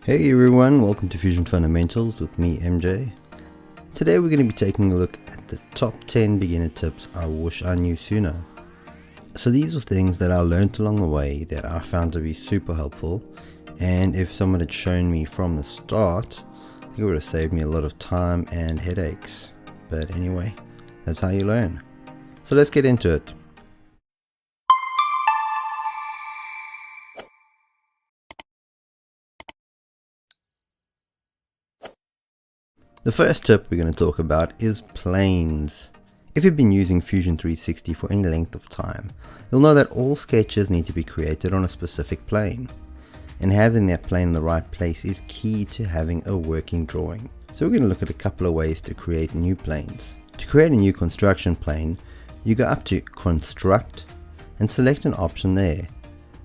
Hey everyone, welcome to Fusion Fundamentals with me, MJ. Today we're going to be taking a look at the top 10 beginner tips I wish I knew sooner. So these are things that I learned along the way that I found to be super helpful, and if someone had shown me from the start, I think it would have saved me a lot of time and headaches. But anyway, that's how you learn. So let's get into it. The first tip we're going to talk about is planes. If you've been using Fusion 360 for any length of time, you'll know that all sketches need to be created on a specific plane. And having that plane in the right place is key to having a working drawing. So we're going to look at a couple of ways to create new planes. To create a new construction plane, you go up to Construct and select an option there.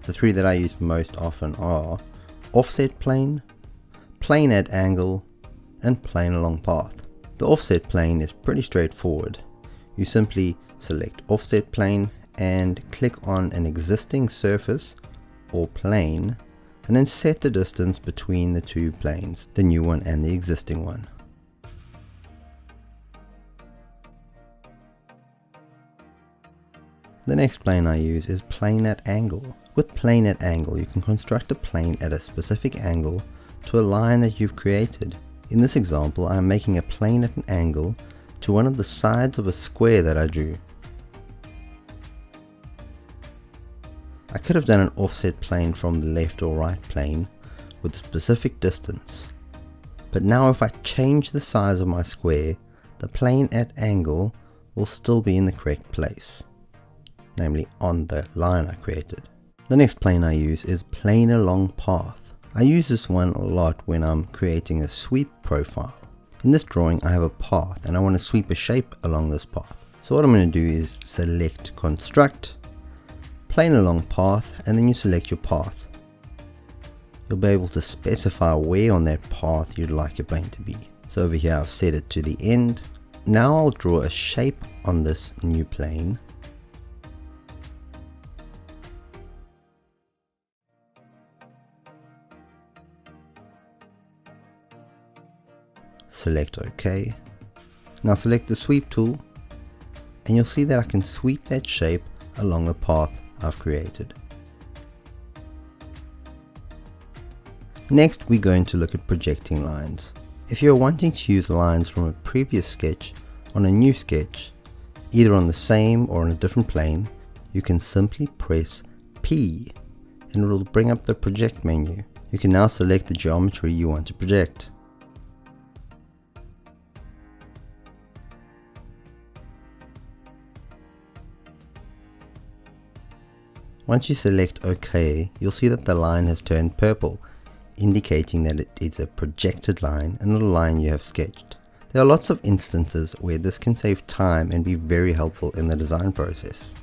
The three that I use most often are Offset Plane, Plane at Angle, and Plane along path. The offset plane is pretty straightforward. You simply select offset plane and click on an existing surface or plane and then set the distance between the two planes, the new one and the existing one. The next plane I use is Plane at Angle. With Plane at Angle, you can construct a plane at a specific angle to a line that you've created. In this example, I am making a plane at an angle to one of the sides of a square that I drew. I could have done an offset plane from the left or right plane with a specific distance. But now if I change the size of my square, the plane at angle will still be in the correct place, namely on the line I created. The next plane I use is Plane along path. I use this one a lot when I'm creating a sweep profile. In this drawing I have a path and I want to sweep a shape along this path. So what I'm going to do is select Construct, Plane along path, and then you select your path. You'll be able to specify where on that path you'd like your plane to be. So over here I've set it to the end. Now I'll draw a shape on this new plane. Select OK. Now select the sweep tool and you'll see that I can sweep that shape along the path I've created. Next we're going to look at projecting lines. If you're wanting to use lines from a previous sketch on a new sketch, either on the same or on a different plane, you can simply press P and it will bring up the project menu. You can now select the geometry you want to project. Once you select OK, you'll see that the line has turned purple, indicating that it is a projected line and not a line you have sketched. There are lots of instances where this can save time and be very helpful in the design process.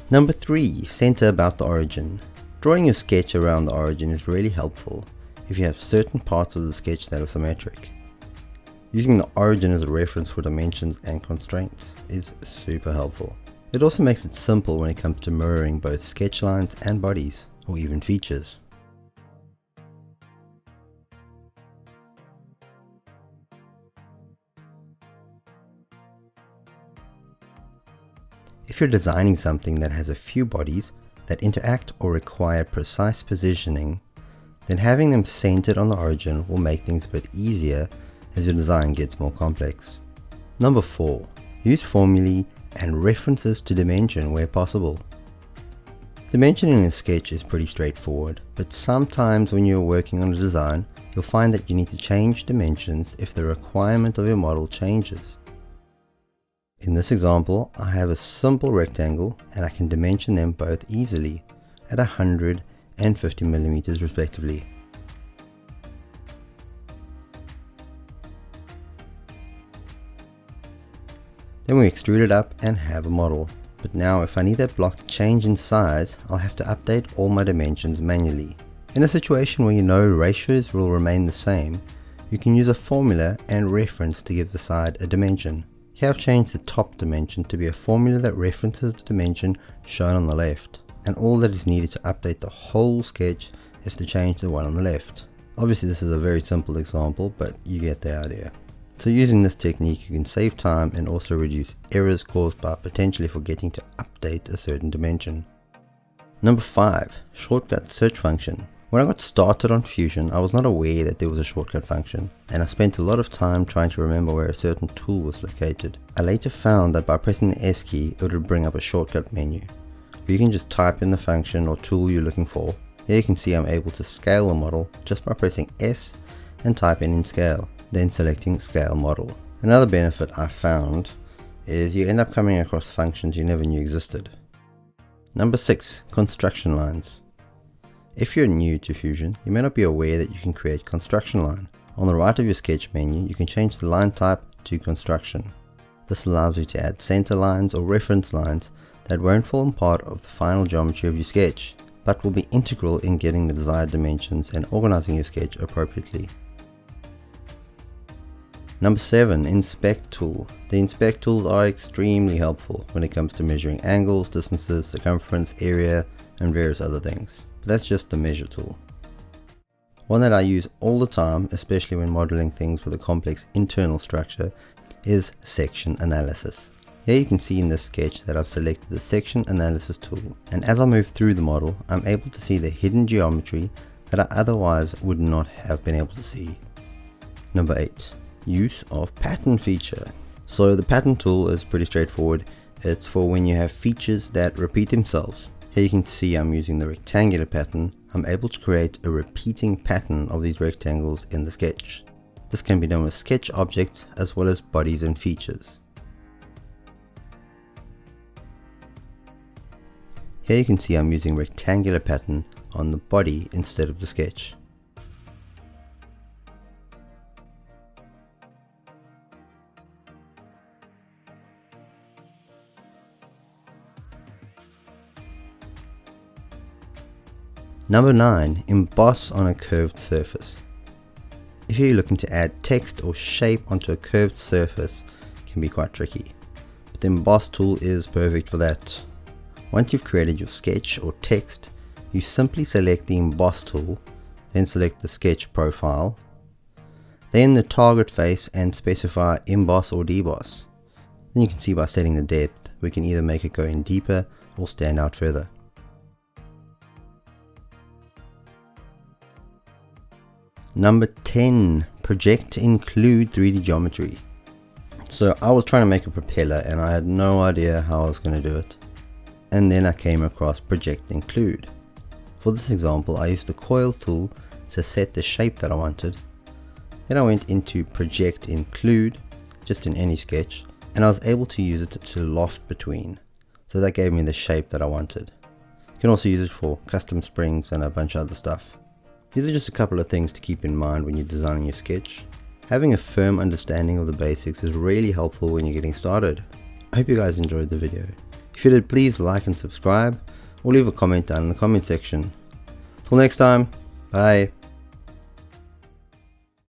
Number 3. Center about the origin. Drawing your sketch around the origin is really helpful if you have certain parts of the sketch that are symmetric. Using the origin as a reference for dimensions and constraints is super helpful. It also makes it simple when it comes to mirroring both sketch lines and bodies, or even features. If you're designing something that has a few bodies that interact or require precise positioning, then having them centered on the origin will make things a bit easier as your design gets more complex. Number 4. Use formulae and references to dimension where possible. Dimensioning a sketch is pretty straightforward, but sometimes when you're working on a design, you'll find that you need to change dimensions if the requirement of your model changes. In this example, I have a simple rectangle and I can dimension them both easily at 100 and 50 millimeters respectively. Then we extrude it up and have a model. But now if I need that block to change in size, I'll have to update all my dimensions manually. In a situation where you know ratios will remain the same, you can use a formula and reference to give the side a dimension. Here I've changed the top dimension to be a formula that references the dimension shown on the left. And all that is needed to update the whole sketch is to change the one on the left. Obviously this is a very simple example, but you get the idea. So using this technique you can save time and also reduce errors caused by potentially forgetting to update a certain dimension. Number 5. Shortcut search function. When I got started on Fusion, I was not aware that there was a shortcut function, and I spent a lot of time trying to remember where a certain tool was located. I later found that by pressing the S key, it would bring up a shortcut menu, where you can just type in the function or tool you're looking for. Here you can see I'm able to scale the model just by pressing S and typing in scale, then selecting scale model. Another benefit I found is you end up coming across functions you never knew existed. Number 6. Construction lines. If you're new to Fusion, you may not be aware that you can create construction line. On the right of your sketch menu, you can change the line type to construction. This allows you to add center lines or reference lines that won't form part of the final geometry of your sketch, but will be integral in getting the desired dimensions and organizing your sketch appropriately. Number 7. Inspect tool. The inspect tools are extremely helpful when it comes to measuring angles, distances, circumference, area, and various other things. But that's just the measure tool. One that I use all the time, especially when modeling things with a complex internal structure, is section analysis. Here you can see in this sketch that I've selected the section analysis tool, and as I move through the model, I'm able to see the hidden geometry that I otherwise would not have been able to see. Number 8. Use of pattern feature. So the pattern tool is pretty straightforward. It's for when you have features that repeat themselves. Here you can see I'm using the rectangular pattern. I'm able to create a repeating pattern of these rectangles in the sketch. This can be done with sketch objects as well as bodies and features. Here you can see I'm using rectangular pattern on the body instead of the sketch. Number 9. Emboss on a curved surface. If you're looking to add text or shape onto a curved surface, it can be quite tricky. But the emboss tool is perfect for that. Once you've created your sketch or text, you simply select the emboss tool, then select the sketch profile, then the target face and specify emboss or deboss. Then you can see by setting the depth, we can either make it go in deeper or stand out further. Number 10. Project include 3D geometry. So I was trying to make a propeller and I had no idea how I was going to do it. And then I came across project include. For this example, I used the coil tool to set the shape that I wanted. Then I went into project include, just in any sketch, and I was able to use it to loft between. So that gave me the shape that I wanted. You can also use it for custom springs and a bunch of other stuff. These are just a couple of things to keep in mind when you're designing your sketch. Having a firm understanding of the basics is really helpful when you're getting started. I hope you guys enjoyed the video. If you did, please like and subscribe, or leave a comment down in the comment section. Till next time, bye.